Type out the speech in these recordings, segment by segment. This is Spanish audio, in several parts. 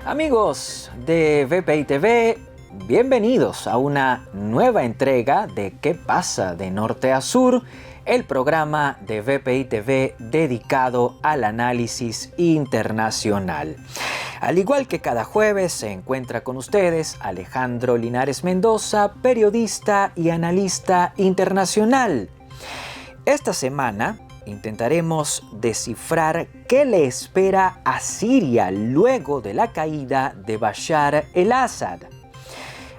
Amigos de VPI TV, bienvenidos a una nueva entrega de ¿Qué pasa de norte a sur? El programa de VPI TV dedicado al análisis internacional. Al igual que cada jueves se encuentra con ustedes Alejandro Linares Mendoza, periodista y analista internacional. Esta semana intentaremos descifrar qué le espera a Siria luego de la caída de Bashar el-Assad.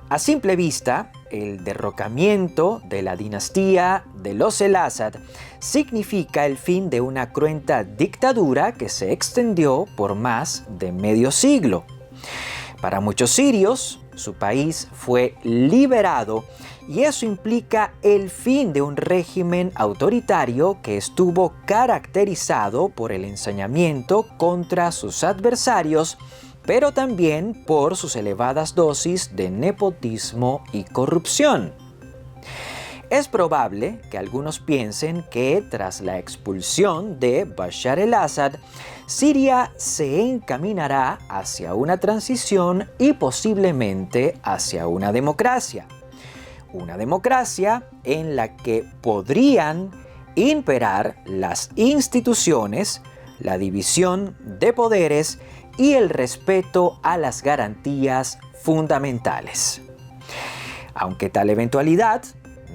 A simple vista, el derrocamiento de la dinastía de los el-Assad significa el fin de una cruenta dictadura que se extendió por más de medio siglo. Para muchos sirios, su país fue liberado y eso implica el fin de un régimen autoritario que estuvo caracterizado por el ensañamiento contra sus adversarios, pero también por sus elevadas dosis de nepotismo y corrupción. Es probable que algunos piensen que tras la expulsión de Bashar el-Assad, Siria se encaminará hacia una transición y posiblemente hacia una democracia. Una democracia en la que podrían imperar las instituciones, la división de poderes y el respeto a las garantías fundamentales. Aunque tal eventualidad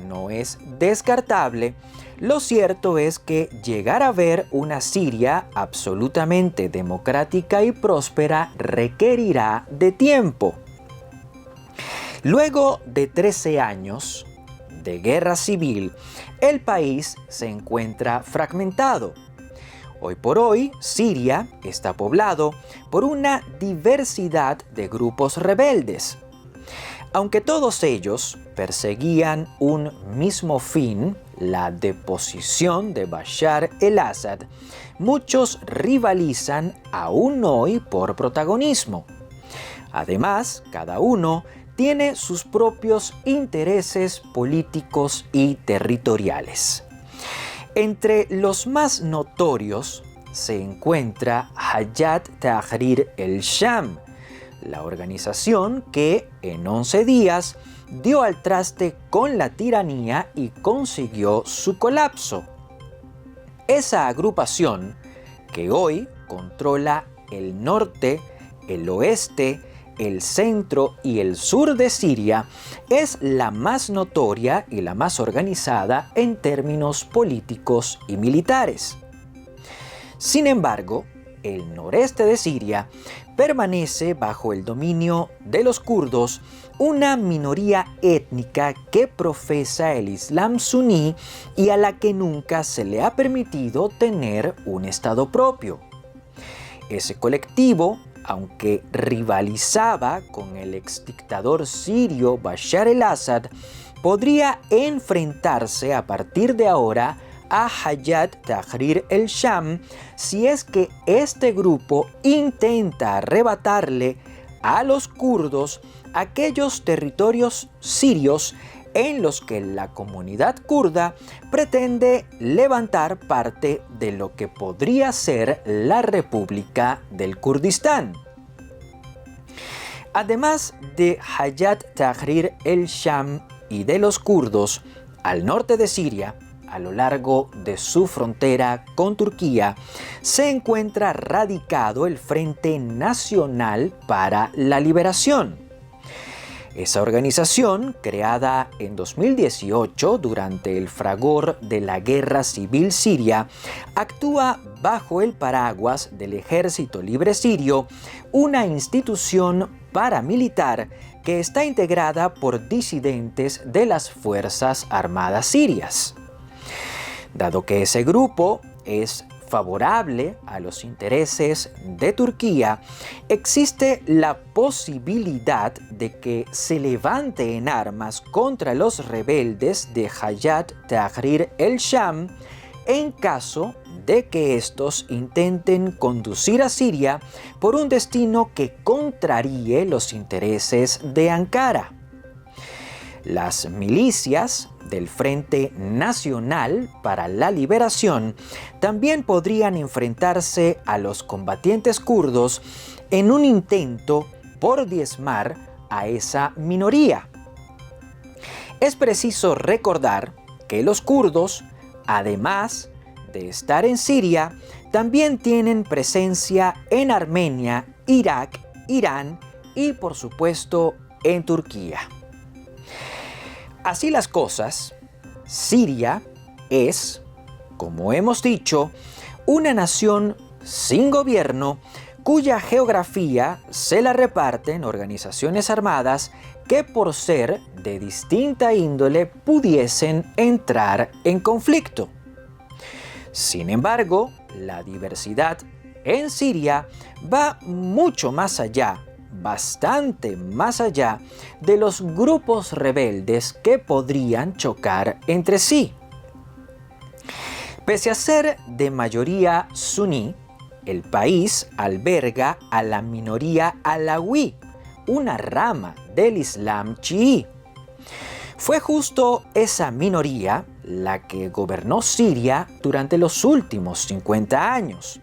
no es descartable, lo cierto es que llegar a ver una Siria absolutamente democrática y próspera requerirá de tiempo. Luego de 13 años de guerra civil, el país se encuentra fragmentado. Hoy por hoy, Siria está poblado por una diversidad de grupos rebeldes. Aunque todos ellos perseguían un mismo fin, la deposición de Bashar el-Assad, muchos rivalizan aún hoy por protagonismo. Además, cada uno tiene sus propios intereses políticos y territoriales. Entre los más notorios se encuentra Hayat Tahrir el-Sham, la organización que en 11 días dio al traste con la tiranía y consiguió su colapso. Esa agrupación, que hoy controla el norte, el oeste, el centro y el sur de Siria, es la más notoria y la más organizada en términos políticos y militares. Sin embargo, el noreste de Siria permanece bajo el dominio de los kurdos, una minoría étnica que profesa el Islam suní y a la que nunca se le ha permitido tener un estado propio. Ese colectivo, aunque rivalizaba con el exdictador sirio Bashar el-Assad, podría enfrentarse a partir de ahora a Hayat Tahrir el-Sham si es que este grupo intenta arrebatarle a los kurdos aquellos territorios sirios en los que la comunidad kurda pretende levantar parte de lo que podría ser la República del Kurdistán. Además de Hayat Tahrir el-Sham y de los kurdos, al norte de Siria, a lo largo de su frontera con Turquía, se encuentra radicado el Frente Nacional para la Liberación. Esa organización, creada en 2018 durante el fragor de la Guerra Civil Siria, actúa bajo el paraguas del Ejército Libre Sirio, una institución paramilitar que está integrada por disidentes de las Fuerzas Armadas sirias. Dado que ese grupo es favorable a los intereses de Turquía, existe la posibilidad de que se levante en armas contra los rebeldes de Hayat Tahrir el-Sham en caso de que estos intenten conducir a Siria por un destino que contraríe los intereses de Ankara. Las milicias del Frente Nacional para la Liberación también podrían enfrentarse a los combatientes kurdos en un intento por diezmar a esa minoría. Es preciso recordar que los kurdos, además de estar en Siria, también tienen presencia en Armenia, Irak, Irán y, por supuesto, en Turquía. Así las cosas, Siria es, como hemos dicho, una nación sin gobierno cuya geografía se la reparten organizaciones armadas que, por ser de distinta índole, pudiesen entrar en conflicto. Sin embargo, la diversidad en Siria va mucho más allá, bastante más allá de los grupos rebeldes que podrían chocar entre sí. Pese a ser de mayoría suní, el país alberga a la minoría alawí, una rama del Islam chií. Fue justo esa minoría la que gobernó Siria durante los últimos 50 años.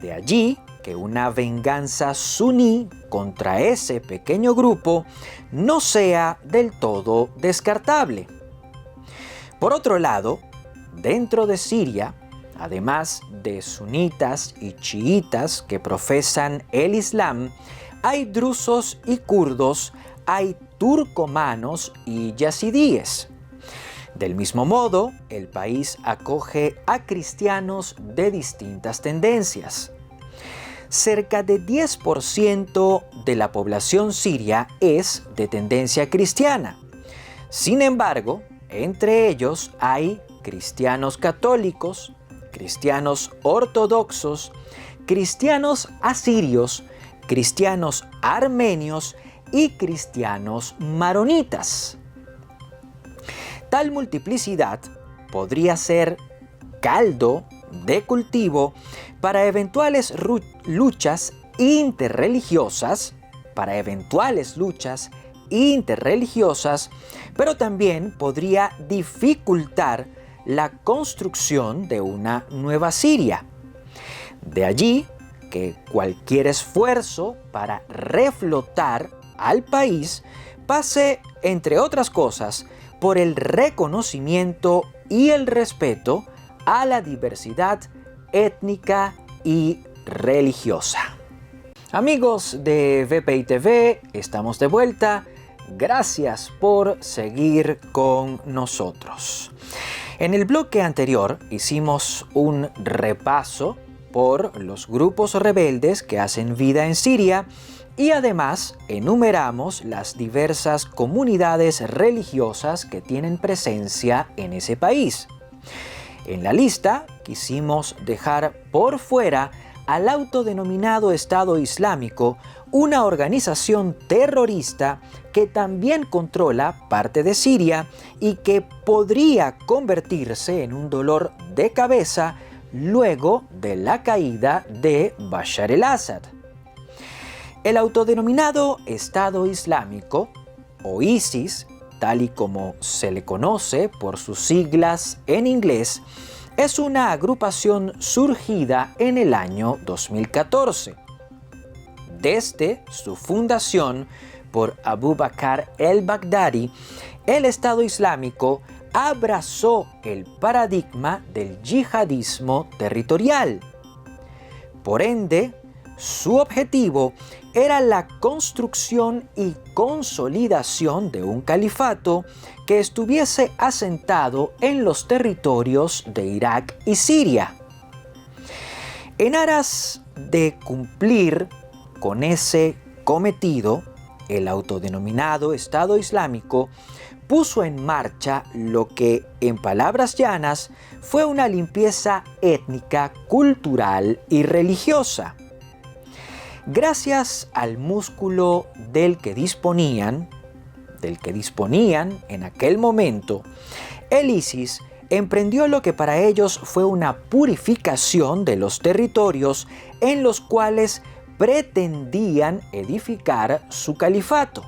De allí que una venganza suní contra ese pequeño grupo no sea del todo descartable. Por otro lado, dentro de Siria, además de sunitas y chiitas que profesan el Islam, hay drusos y kurdos, hay turcomanos y yazidíes. Del mismo modo, el país acoge a cristianos de distintas tendencias. Cerca de 10% de la población siria es de tendencia cristiana. Sin embargo, entre ellos hay cristianos católicos, cristianos ortodoxos, cristianos asirios, cristianos armenios y cristianos maronitas. Tal multiplicidad podría ser caldo de cultivo para eventuales luchas interreligiosas, pero también podría dificultar la construcción de una nueva Siria. De allí que cualquier esfuerzo para reflotar al país pase, entre otras cosas, por el reconocimiento y el respeto a la diversidad étnica y religiosa. Amigos de VPI TV, estamos de vuelta. Gracias por seguir con nosotros. En el bloque anterior hicimos un repaso por los grupos rebeldes que hacen vida en Siria y además enumeramos las diversas comunidades religiosas que tienen presencia en ese país. En la lista quisimos dejar por fuera al autodenominado Estado Islámico, una organización terrorista que también controla parte de Siria y que podría convertirse en un dolor de cabeza luego de la caída de Bashar el-Assad. El autodenominado Estado Islámico, o ISIS, tal y como se le conoce por sus siglas en inglés, es una agrupación surgida en el año 2014. Desde su fundación por Abu Bakr el-Baghdadi, el Estado Islámico abrazó el paradigma del yihadismo territorial. Por ende, su objetivo era la construcción y consolidación de un califato que estuviese asentado en los territorios de Irak y Siria. En aras de cumplir con ese cometido, el autodenominado Estado Islámico puso en marcha lo que, en palabras llanas, fue una limpieza étnica, cultural y religiosa. Gracias al músculo del que disponían en aquel momento, el ISIS emprendió lo que para ellos fue una purificación de los territorios en los cuales pretendían edificar su califato.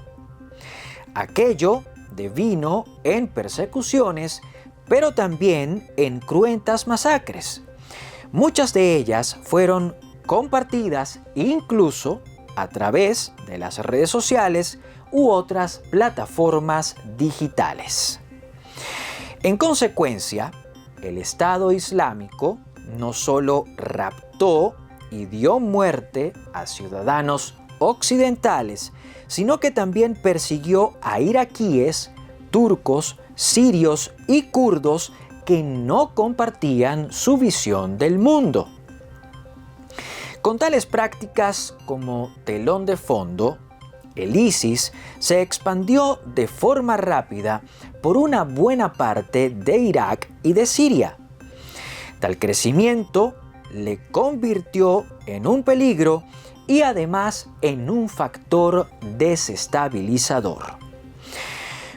Aquello devino en persecuciones, pero también en cruentas masacres. Muchas de ellas fueron compartidas incluso a través de las redes sociales u otras plataformas digitales. En consecuencia, el Estado Islámico no solo raptó y dio muerte a ciudadanos occidentales, sino que también persiguió a iraquíes, turcos, sirios y kurdos que no compartían su visión del mundo. Con tales prácticas como telón de fondo, el ISIS se expandió de forma rápida por una buena parte de Irak y de Siria. Tal crecimiento le convirtió en un peligro y además en un factor desestabilizador.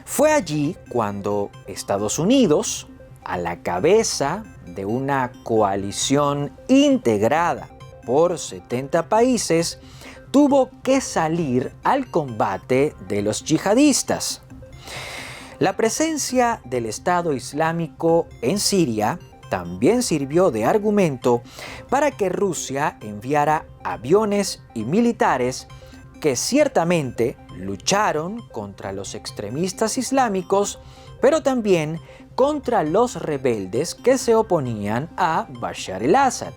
Fue allí cuando Estados Unidos, a la cabeza de una coalición integrada por 70 países, tuvo que salir al combate de los yihadistas. La presencia del Estado Islámico en Siria también sirvió de argumento para que Rusia enviara aviones y militares que ciertamente lucharon contra los extremistas islámicos, pero también contra los rebeldes que se oponían a Bashar al-Assad.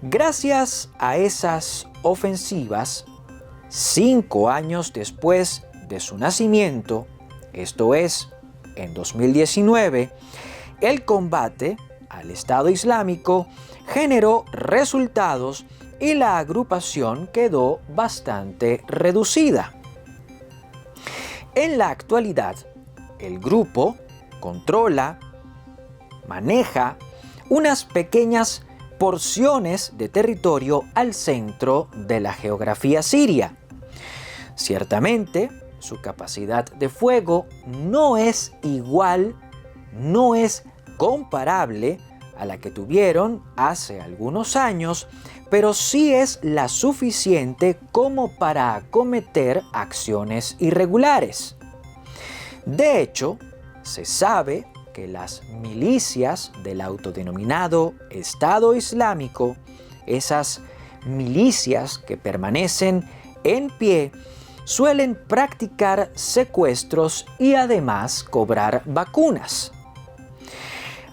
Gracias a esas ofensivas, 5 años después de su nacimiento, esto es, en 2019, el combate al Estado Islámico generó resultados y la agrupación quedó bastante reducida. En la actualidad, el grupo controla, maneja unas pequeñas porciones de territorio al centro de la geografía siria. Ciertamente, su capacidad de fuego no es igual, no es comparable a la que tuvieron hace algunos años, pero sí es la suficiente como para acometer acciones irregulares. De hecho, se sabe que las milicias del autodenominado Estado Islámico, esas milicias que permanecen en pie, suelen practicar secuestros y además cobrar vacunas.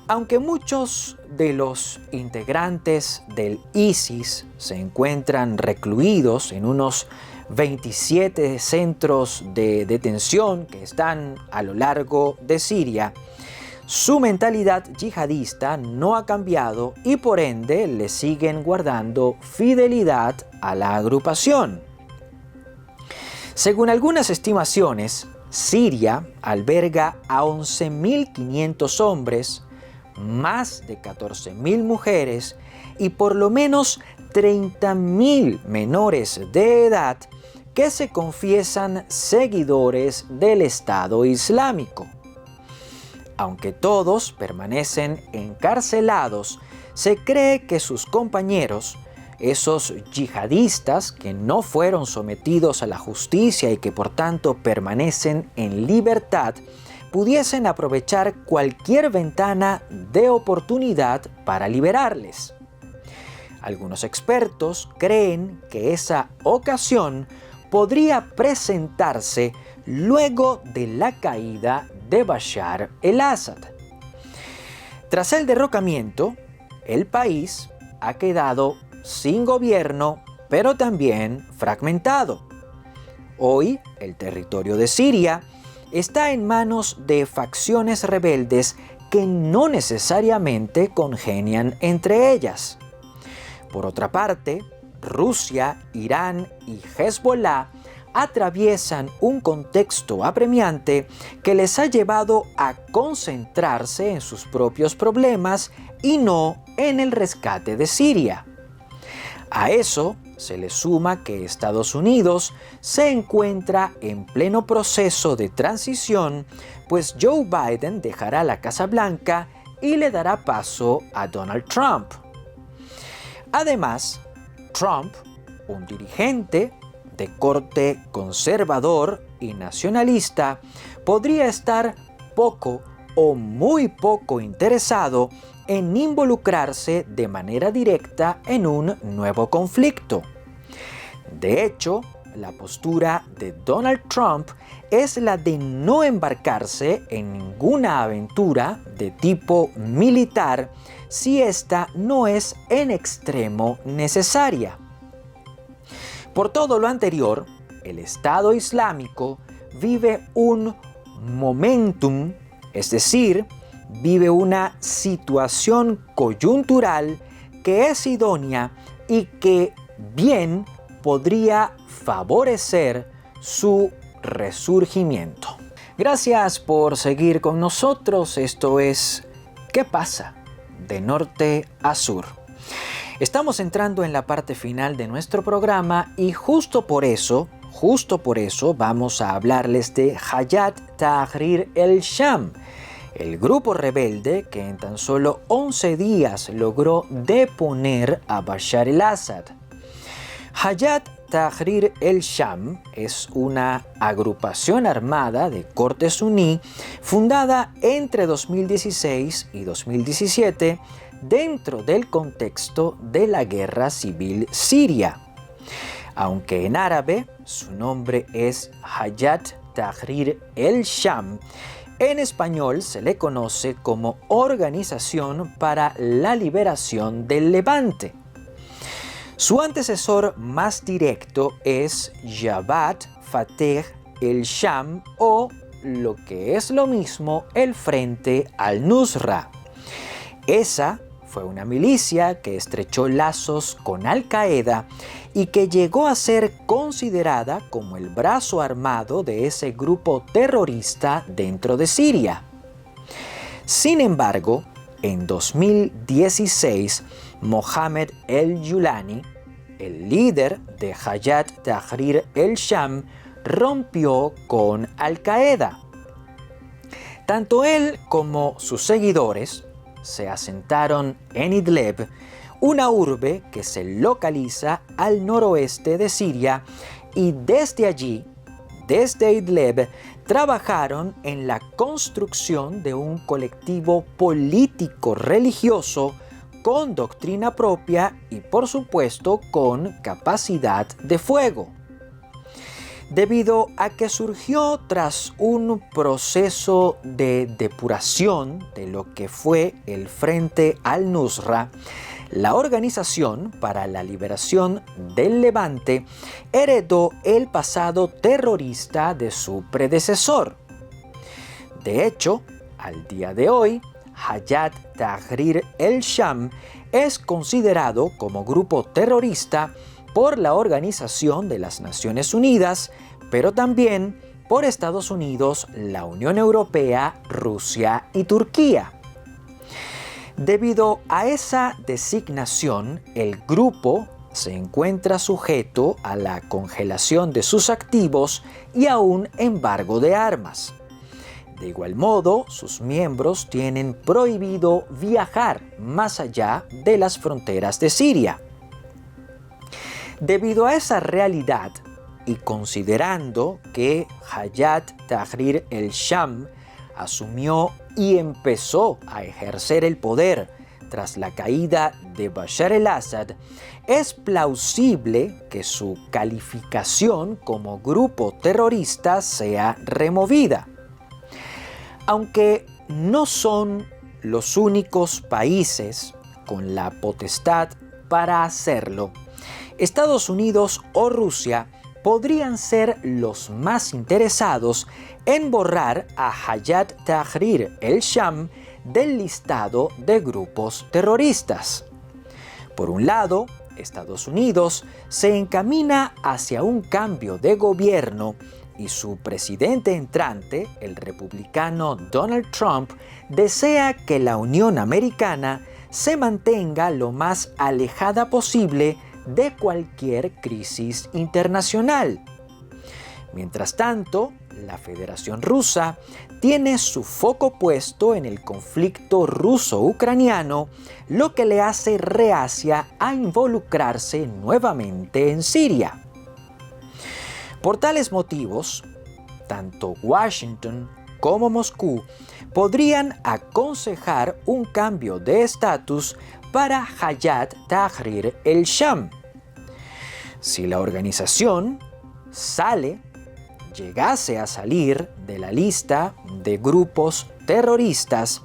Aunque muchos de los integrantes del ISIS se encuentran recluidos en unos 27 centros de detención que están a lo largo de Siria, su mentalidad yihadista no ha cambiado y por ende le siguen guardando fidelidad a la agrupación. Según algunas estimaciones, Siria alberga a 11.500 hombres, más de 14.000 mujeres y por lo menos 30.000 menores de edad que se confiesan seguidores del Estado Islámico. Aunque todos permanecen encarcelados, se cree que sus compañeros, esos yihadistas que no fueron sometidos a la justicia y que por tanto permanecen en libertad, pudiesen aprovechar cualquier ventana de oportunidad para liberarles. Algunos expertos creen que esa ocasión podría presentarse luego de la caída de Bashar al-Assad. Tras el derrocamiento, el país ha quedado sin gobierno, pero también fragmentado. Hoy, el territorio de Siria está en manos de facciones rebeldes que no necesariamente congenian entre ellas. Por otra parte, Rusia, Irán y Hezbollah atraviesan un contexto apremiante que les ha llevado a concentrarse en sus propios problemas y no en el rescate de Siria. A eso se le suma que Estados Unidos se encuentra en pleno proceso de transición, pues Joe Biden dejará la Casa Blanca y le dará paso a Donald Trump. Además, Trump, un dirigente de corte conservador y nacionalista, podría estar poco o muy poco interesado en involucrarse de manera directa en un nuevo conflicto. De hecho, la postura de Donald Trump es la de no embarcarse en ninguna aventura de tipo militar si esta no es en extremo necesaria. Por todo lo anterior, el Estado Islámico vive un momentum, es decir, vive una situación coyuntural que es idónea y que bien podría favorecer su resurgimiento. Gracias por seguir con nosotros. Esto es ¿Qué pasa? De norte a sur. Estamos entrando en la parte final de nuestro programa y justo por eso vamos a hablarles de Hayat Tahrir el-Sham, el grupo rebelde que en tan solo 11 días logró deponer a Bashar al-Assad. Hayat Tahrir el-Sham es una agrupación armada de corte suní fundada entre 2016 y 2017 dentro del contexto de la guerra civil siria. Aunque en árabe su nombre es Hayat Tahrir el-Sham, en español se le conoce como Organización para la Liberación del Levante. Su antecesor más directo es Jabhat Fateh el-Sham o, lo que es lo mismo, el Frente al-Nusra. Esa fue una milicia que estrechó lazos con Al-Qaeda y que llegó a ser considerada como el brazo armado de ese grupo terrorista dentro de Siria. Sin embargo, en 2016, Mohammed el-Julani, el líder de Hayat Tahrir el-Sham, rompió con Al-Qaeda. Tanto él como sus seguidores se asentaron en Idlib, una urbe que se localiza al noroeste de Siria, y desde allí, desde Idlib, trabajaron en la construcción de un colectivo político-religioso con doctrina propia y, por supuesto, con capacidad de fuego. Debido a que surgió tras un proceso de depuración de lo que fue el Frente al-Nusra, la Organización para la Liberación del Levante heredó el pasado terrorista de su predecesor. De hecho, al día de hoy, Hayat Tahrir el-Sham es considerado como grupo terrorista por la Organización de las Naciones Unidas, pero también por Estados Unidos, la Unión Europea, Rusia y Turquía. Debido a esa designación, el grupo se encuentra sujeto a la congelación de sus activos y a un embargo de armas. De igual modo, sus miembros tienen prohibido viajar más allá de las fronteras de Siria. Debido a esa realidad y considerando que Hayat Tahrir el-Sham asumió y empezó a ejercer el poder tras la caída de Bashar al-Assad, es plausible que su calificación como grupo terrorista sea removida. Aunque no son los únicos países con la potestad para hacerlo, Estados Unidos o Rusia podrían ser los más interesados en borrar a Hayat Tahrir el-Sham del listado de grupos terroristas. Por un lado, Estados Unidos se encamina hacia un cambio de gobierno y su presidente entrante, el republicano Donald Trump, desea que la Unión Americana se mantenga lo más alejada posible de cualquier crisis internacional. Mientras tanto, la Federación Rusa tiene su foco puesto en el conflicto ruso-ucraniano, lo que le hace reacia a involucrarse nuevamente en Siria. Por tales motivos, tanto Washington como Moscú podrían aconsejar un cambio de estatus para Hayat Tahrir el-Sham. Si la organización llegase a salir de la lista de grupos terroristas,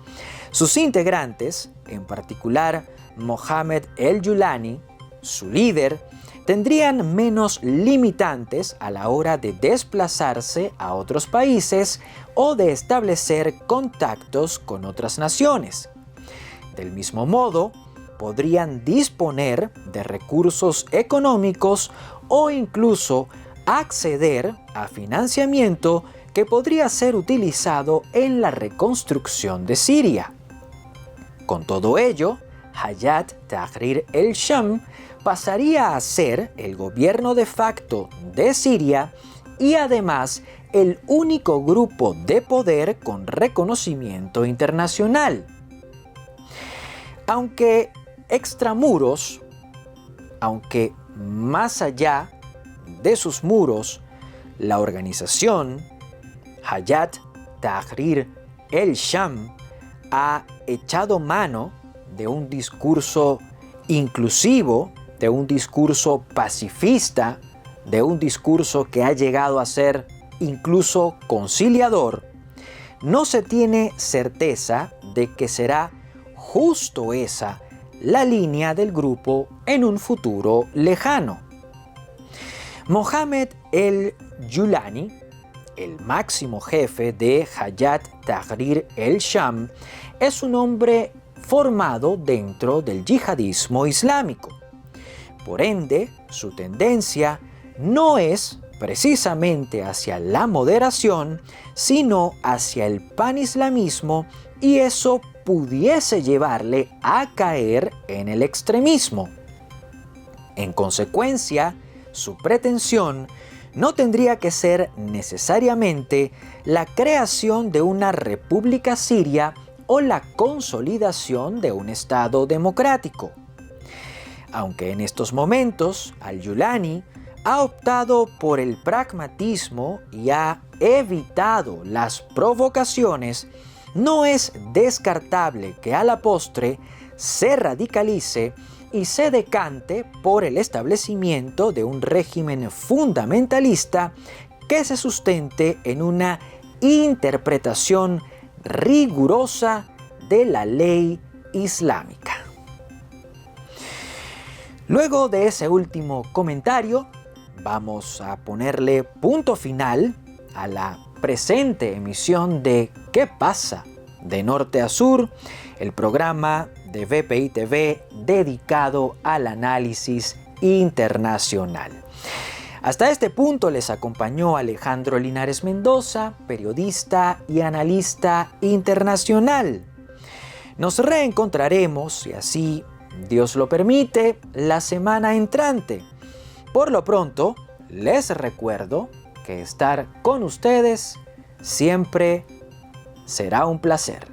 sus integrantes, en particular Mohammed el-Julani, su líder, tendrían menos limitantes a la hora de desplazarse a otros países o de establecer contactos con otras naciones. Del mismo modo, podrían disponer de recursos económicos o incluso acceder a financiamiento que podría ser utilizado en la reconstrucción de Siria. Con todo ello, Hayat Tahrir el-Sham pasaría a ser el gobierno de facto de Siria y además el único grupo de poder con reconocimiento internacional. Aunque extramuros, aunque más allá de sus muros, la organización Hayat Tahrir el-Sham ha echado mano de un discurso inclusivo, de un discurso pacifista, de un discurso que ha llegado a ser incluso conciliador, no se tiene certeza de que será justo esa la línea del grupo en un futuro lejano. Mohammed el-Julani, el máximo jefe de Hayat Tahrir el-Sham, es un hombre formado dentro del yihadismo islámico. Por ende, su tendencia no es precisamente hacia la moderación, sino hacia el panislamismo, y eso pudiese llevarle a caer en el extremismo. En consecuencia, su pretensión no tendría que ser necesariamente la creación de una república siria o la consolidación de un Estado democrático. Aunque en estos momentos al-Julani ha optado por el pragmatismo y ha evitado las provocaciones, no es descartable que a la postre se radicalice y se decante por el establecimiento de un régimen fundamentalista que se sustente en una interpretación rigurosa de la ley islámica. Luego de ese último comentario, vamos a ponerle punto final a la presente emisión de ¿Qué pasa? De Norte a Sur, el programa de BPI TV dedicado al análisis internacional. Hasta este punto les acompañó Alejandro Linares Mendoza, periodista y analista internacional. Nos reencontraremos, si así Dios lo permite, la semana entrante. Por lo pronto, les recuerdo que estar con ustedes siempre será un placer.